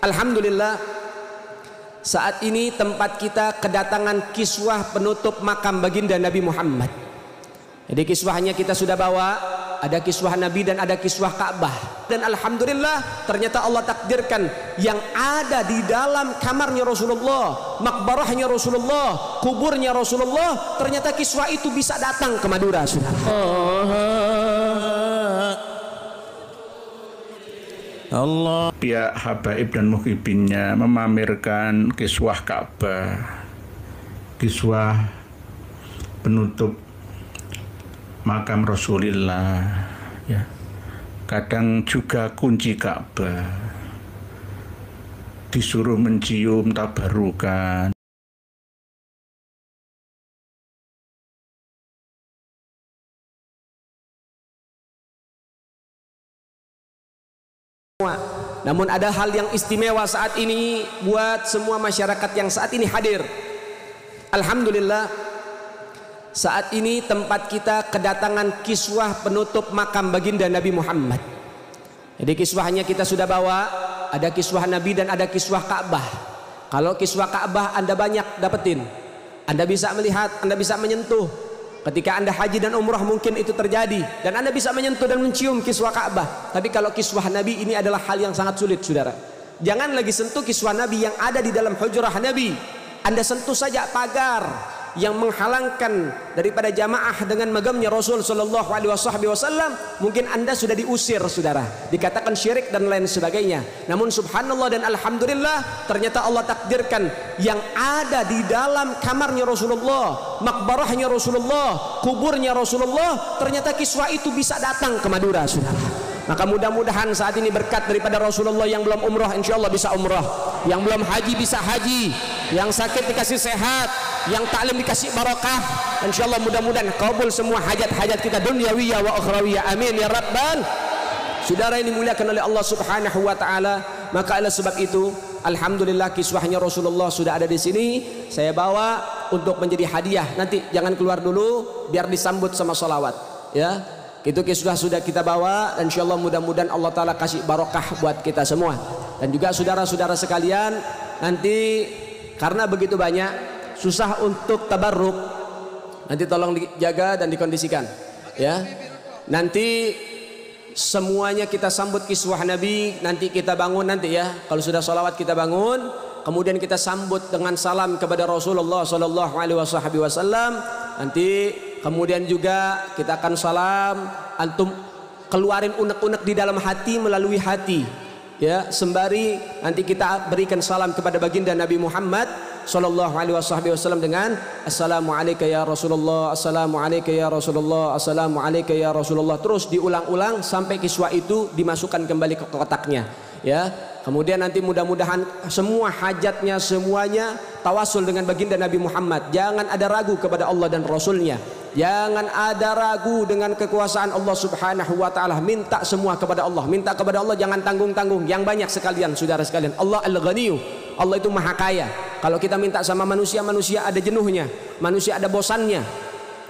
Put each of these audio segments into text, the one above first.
Alhamdulillah, saat ini tempat kita kedatangan kiswah penutup makam baginda Nabi Muhammad. Jadi kiswahnya kita sudah bawa, ada kiswah Nabi dan ada kiswah Ka'bah. Dan alhamdulillah ternyata Allah takdirkan yang ada di dalam kamarnya Rasulullah, makbarahnya Rasulullah, kuburnya Rasulullah, ternyata kiswah itu bisa datang ke Madura, saudara. Allah. Pihak habaib dan muhibinnya memamerkan kiswah Ka'bah, kiswah penutup makam Rasulullah, ya. Kadang juga kunci Ka'bah, disuruh mencium tabarukan. Namun ada hal yang istimewa saat ini buat semua masyarakat yang saat ini hadir. Alhamdulillah, saat ini tempat kita kedatangan kiswah penutup makam baginda Nabi Muhammad. Jadi kiswahnya kita sudah bawa, ada kiswah Nabi dan ada kiswah Ka'bah. Kalau kiswah Ka'bah Anda banyak dapetin, Anda bisa melihat, Anda bisa menyentuh. Ketika Anda haji dan umrah mungkin itu terjadi, dan Anda bisa menyentuh dan mencium kiswah Ka'bah. Tapi kalau kiswah Nabi ini adalah hal yang sangat sulit, saudara. Jangan lagi sentuh kiswah Nabi yang ada di dalam hujrah Nabi. Anda sentuh saja pagar yang menghalangkan daripada jamaah dengan magamnya Rasul sallallahu alaihi wasallam, mungkin Anda sudah diusir, saudara, dikatakan syirik dan lain sebagainya. Namun subhanallah dan alhamdulillah ternyata Allah takdirkan yang ada di dalam kamarnya Rasulullah, makbarahnya Rasulullah, kuburnya Rasulullah, ternyata kiswah itu bisa datang ke Madura, saudara. Maka mudah-mudahan saat ini berkat daripada Rasulullah, yang belum umrah insyaallah bisa umrah, yang belum haji bisa haji, yang sakit dikasih sehat, yang taklim dikasih barakah. Insyaallah mudah-mudahan kabul semua hajat-hajat kita dunyawiyah wa ukhrawiyah. Amin ya rabbal. Saudara ini dimuliakan oleh Allah Subhanahu wa taala. Maka oleh sebab itu alhamdulillah kiswahnya Rasulullah sudah ada di sini. Saya bawa untuk menjadi hadiah. Nanti jangan keluar dulu biar disambut sama salawat, ya. Itu kiswah sudah kita bawa, dan insyaallah mudah-mudahan Allah taala kasih barakah buat kita semua. Dan juga saudara-saudara sekalian, nanti karena begitu banyak susah untuk tabarruk, nanti tolong dijaga dan dikondisikan, ya. Nanti semuanya kita sambut kiswah Nabi, nanti kita bangun nanti, ya. Kalau sudah sholawat kita bangun, kemudian kita sambut dengan salam kepada Rasulullah sallallahu alaihi wasallam. Nanti kemudian juga kita akan salam, antum keluarin unek-unek di dalam hati melalui hati, ya, sembari nanti kita berikan salam kepada baginda Nabi Muhammad sallallahu alaihi wasallam dengan assalamu alayka ya Rasulullah, assalamu alayka ya Rasulullah, assalamu alayka ya Rasulullah, terus diulang-ulang sampai kiswah itu dimasukkan kembali ke kotaknya, ya. Kemudian nanti mudah-mudahan semua hajatnya semuanya tawasul dengan baginda Nabi Muhammad. Jangan ada ragu kepada Allah dan Rasulnya. Jangan ada ragu dengan kekuasaan Allah Subhanahu wa ta'ala. Minta semua kepada Allah. Minta kepada Allah, jangan tanggung-tanggung. Yang banyak sekalian, saudara sekalian. Allah Al-Ghaniyu. Allah itu maha kaya. Kalau kita minta sama manusia, manusia ada jenuhnya, manusia ada bosannya.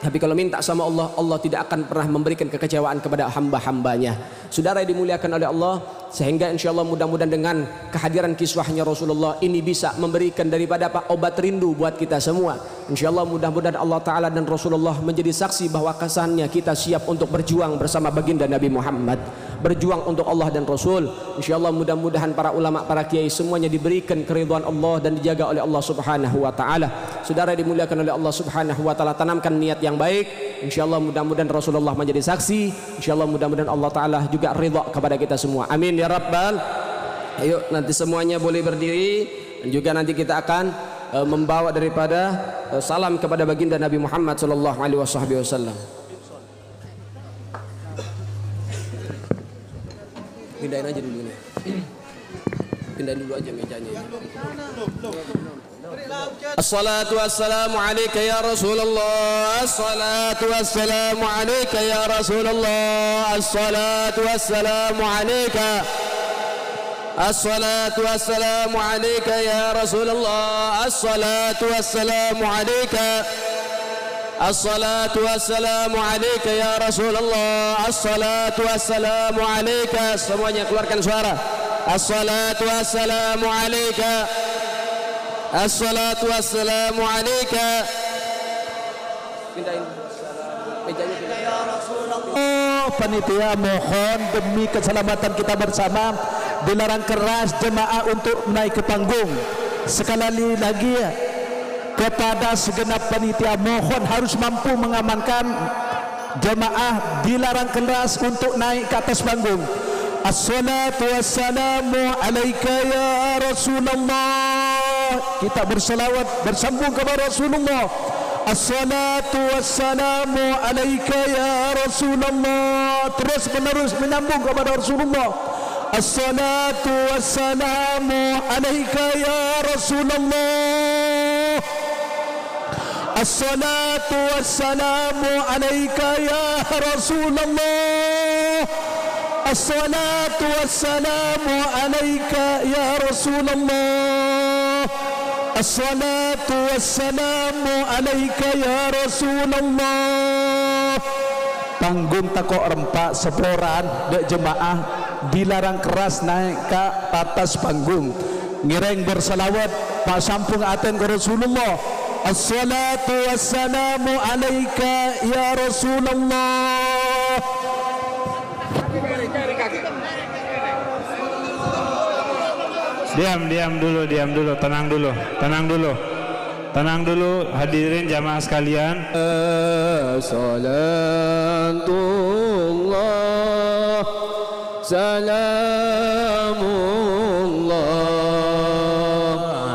Tapi kalau minta sama Allah, Allah tidak akan pernah memberikan kekecewaan kepada hamba-hambanya. Saudara yang dimuliakan oleh Allah, sehingga insyaallah mudah-mudahan dengan kehadiran kiswahnya Rasulullah ini bisa memberikan daripada obat rindu buat kita semua. Insyaallah mudah-mudahan Allah Ta'ala dan Rasulullah menjadi saksi bahwa kesannya kita siap untuk berjuang bersama baginda Nabi Muhammad, berjuang untuk Allah dan Rasul. Insyaallah mudah-mudahan para ulama, para kiai semuanya diberikan keridhaan Allah dan dijaga oleh Allah Subhanahu wa Ta'ala. Saudara dimuliakan oleh Allah Subhanahu wa Ta'ala, tanamkan niat yang baik. Insyaallah mudah-mudahan Rasulullah menjadi saksi. Insyaallah mudah-mudahan Allah Ta'ala juga ridha kepada kita semua. Amin ya rabbal. Ayo nanti semuanya boleh berdiri, dan juga nanti kita akan membawa daripada salam kepada baginda Nabi Muhammad sallallahu alaihi wasallam. Pindahin aja dulu nih. Pindahin dulu aja mejanya. Assalatu wassalamu alayka ya Rasulullah. Assalatu wassalamu alayka ya Rasulullah. Assalatu wassalamu alayka. Assalatu wassalamu alayka ya Rasulullah. Assalatu wassalamu alayka. Assalatu wassalamu alayka ya Rasulullah. Assalatu wassalamu alayka. Semuanya keluarkan suara. Assalatu wassalamu alaika. Assalatu wassalamu alaika. Pindahin mejanya, ya Rasulullah. Panitia mohon demi keselamatan kita bersama dilarang keras jemaah untuk naik ke panggung. Sekali lagi kepada segenap panitia mohon harus mampu mengamankan jemaah, dilarang keras untuk naik ke atas panggung. Assalatu wassalamu alaika ya Rasulullah. Kita berselawat bersambung kepada Rasulullah. Assalatu wassalamu alaika ya Rasulullah. Terus menerus menyambung kepada Rasulullah. Assalatu wassalamu alaika ya Rasulullah. Assalatu wassalamu alaika ya Rasulullah. Assalatu wassalamu alaika ya Rasulullah. Assalatu wassalamu alaika ya Rasulullah. Panggung takok rempak seporan dek jemaah dilarang keras naik ke atas panggung. Ngireng bersalawat pak sampung aten ke Rasulullah. Assalatu wassalamu alaika ya Rasulullah. Diam dulu, tenang dulu hadirin jamaah sekalian. Salatullah salamullah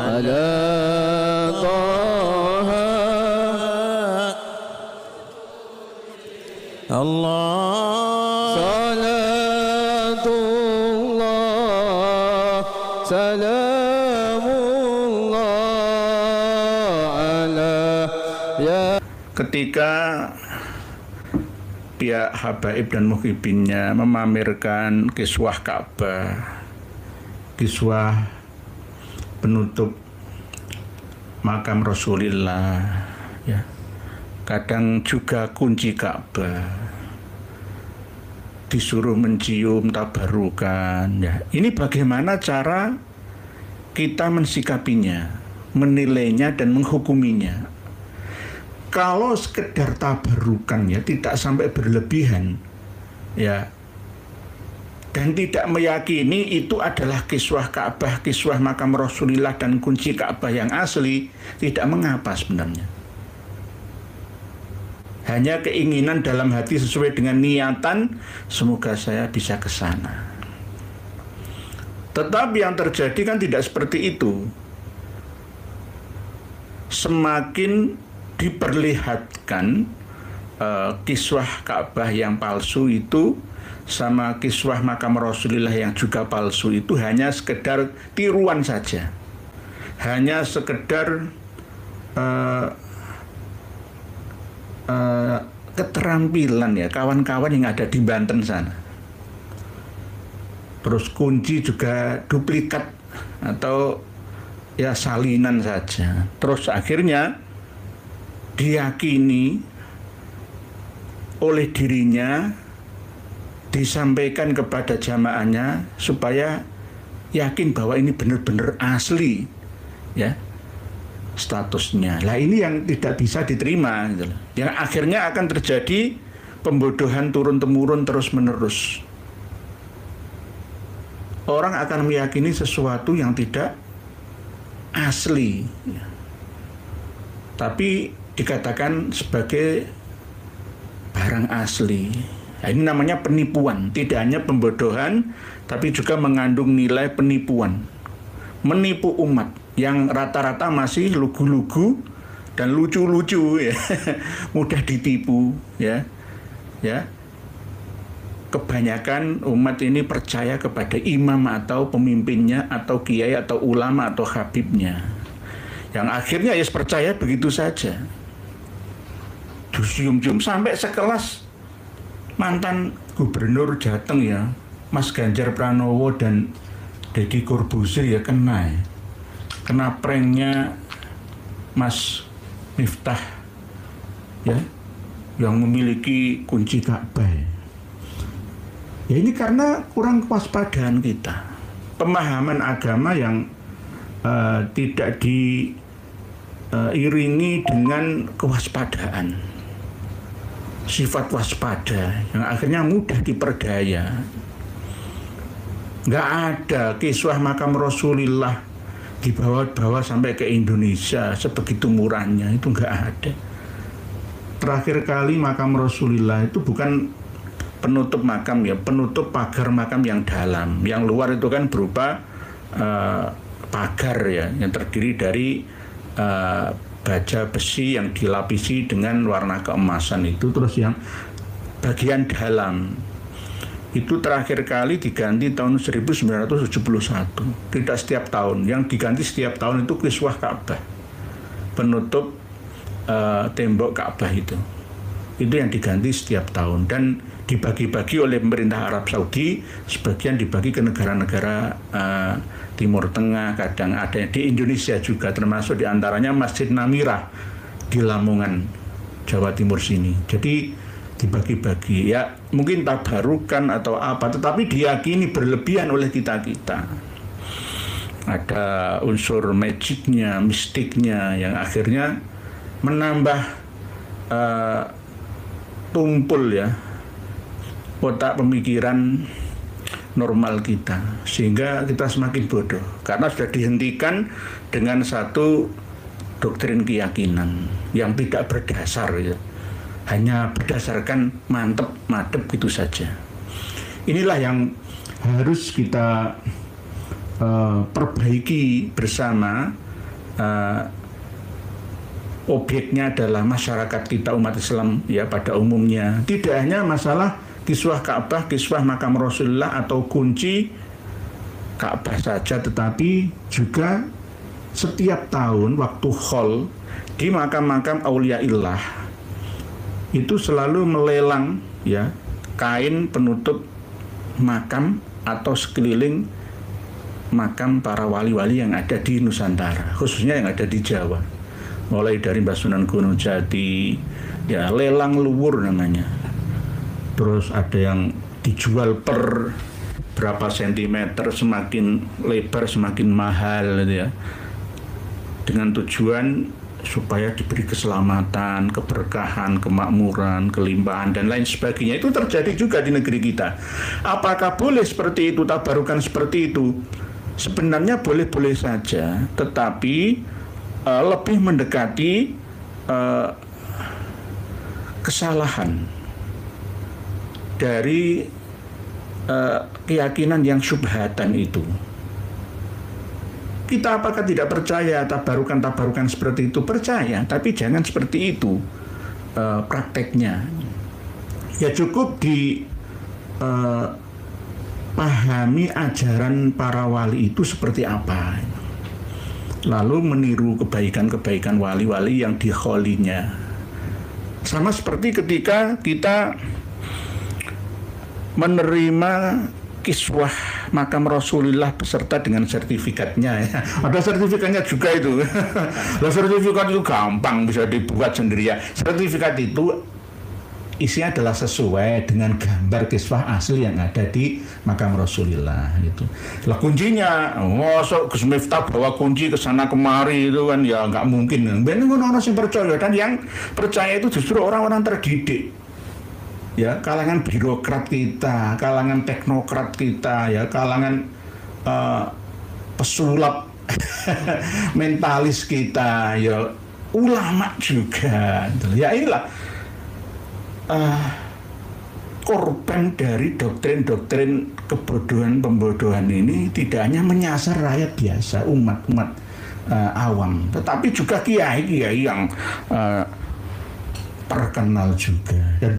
ala Taha. Allah. Ketika pihak habaib dan muhibinnya memamerkan kiswah Ka'bah, kiswah penutup makam Rasulullah, ya, kadang juga kunci Ka'bah, disuruh mencium tabarukan, ya. Ini bagaimana cara kita mensikapinya, menilainya dan menghukuminya? Kalau sekedar tabarukan, ya, tidak sampai berlebihan, ya, dan tidak meyakini itu adalah kiswah Ka'bah, kiswah makam Rasulullah dan kunci Ka'bah yang asli, tidak mengapa sebenarnya. Hanya keinginan dalam hati sesuai dengan niatan, semoga saya bisa ke sana. Tetapi yang terjadi kan tidak seperti itu. Semakin diperlihatkan kiswah Ka'bah yang palsu itu sama kiswah makam Rasulullah yang juga palsu itu hanya sekedar tiruan saja, hanya sekedar keterampilan, ya, kawan-kawan yang ada di Banten sana. Terus kunci juga duplikat atau ya salinan saja. Terus akhirnya diyakini oleh dirinya, disampaikan kepada jamaahnya supaya yakin bahwa ini benar-benar asli, ya, statusnya. Lah ini yang tidak bisa diterima, gitu. Yang akhirnya akan terjadi pembodohan turun-temurun terus-menerus. Orang akan meyakini sesuatu yang tidak asli, ya, tapi dikatakan sebagai barang asli. Nah, ini namanya penipuan. Tidak hanya pembodohan, tapi juga mengandung nilai penipuan. Menipu umat yang rata-rata masih lugu-lugu dan lucu-lucu, ya. Mudah ditipu, ya. Ya. Kebanyakan umat ini percaya kepada imam atau pemimpinnya atau kiai atau ulama atau habibnya. Yang akhirnya ya percaya begitu saja. Cium-cium sampai sekelas mantan gubernur Jateng, ya, Mas Ganjar Pranowo dan Deddy Corbuzier, ya, kena pranknya Mas Miftah, ya, yang memiliki kunci Ka'bah. Ya ini karena kurang kewaspadaan kita. pemahaman agama yang tidak diiringi dengan kewaspadaan, sifat waspada yang akhirnya mudah diperdaya. Nggak ada kiswah makam Rasulullah dibawa-bawa sampai ke Indonesia sebegitu murahnya, itu nggak ada. Terakhir kali makam Rasulullah itu bukan penutup makam ya, penutup pagar makam yang dalam. Yang luar itu kan berupa pagar ya, yang terdiri dari baja besi yang dilapisi dengan warna keemasan itu. Terus yang bagian dalam itu terakhir kali diganti tahun 1971. Tidak setiap tahun, yang diganti setiap tahun itu kiswah Ka'bah, penutup tembok Ka'bah itu yang diganti setiap tahun dan dibagi-bagi oleh pemerintah Arab Saudi. Sebagian dibagi ke negara-negara Timur Tengah, kadang ada di Indonesia juga, termasuk diantaranya Masjid Namirah di Lamongan, Jawa Timur sini. Jadi dibagi-bagi ya, mungkin tabarukan atau apa, tetapi diyakini berlebihan oleh kita-kita. Ada unsur magicnya, mistiknya yang akhirnya menambah tumpul ya otak pemikiran normal kita, sehingga kita semakin bodoh karena sudah dihentikan dengan satu doktrin keyakinan yang tidak berdasar ya, hanya berdasarkan mantep gitu saja. Inilah yang harus kita perbaiki bersama. Objeknya adalah masyarakat kita, umat Islam ya pada umumnya. Tidak hanya masalah kiswah Ka'bah, kiswah makam Rasulullah atau kunci Ka'bah saja, tetapi juga setiap tahun waktu haul di makam-makam auliaillah itu selalu melelang ya kain penutup makam atau sekeliling makam para wali-wali yang ada di Nusantara, khususnya yang ada di Jawa. Mulai dari Mbah Sunan Gunung Jati, ya lelang luwur namanya. Terus ada yang dijual per berapa sentimeter, semakin lebar semakin mahal gitu ya. Dengan tujuan supaya diberi keselamatan, keberkahan, kemakmuran, kelimpahan dan lain sebagainya. Itu terjadi juga di negeri kita. Apakah boleh seperti itu, tabarukan seperti itu? Sebenarnya boleh-boleh saja, tetapi lebih mendekati kesalahan dari keyakinan yang syubhatan itu. Kita apakah tidak percaya tabarukan seperti itu? Percaya, tapi jangan seperti itu prakteknya. Ya cukup dipahami ajaran para wali itu seperti apa, lalu meniru kebaikan-kebaikan wali-wali yang dikholinya. Sama seperti ketika kita menerima kiswah makam Rasulullah beserta dengan sertifikatnya ya. Ada sertifikatnya juga itu. Lah sertifikat itu gampang bisa dibuat sendiri ya. Sertifikat itu isinya adalah sesuai dengan gambar kiswah asli yang ada di makam Rasulullah gitu. Lah kuncinya, mosok Gus Miftah bawa kunci ke sana kemari itu kan ya nggak mungkin. Ben ngono sing percaya, dan yang percaya itu justru orang-orang terdidik. Ya, kalangan birokrat kita, kalangan teknokrat kita, ya kalangan pesulap mentalis kita, ya ulama juga. Ya inilah korban dari doktrin-doktrin kebodohan pembodohan ini tidak hanya menyasar rakyat biasa, umat awam, tetapi juga kiai-kiai yang terkenal juga. Dan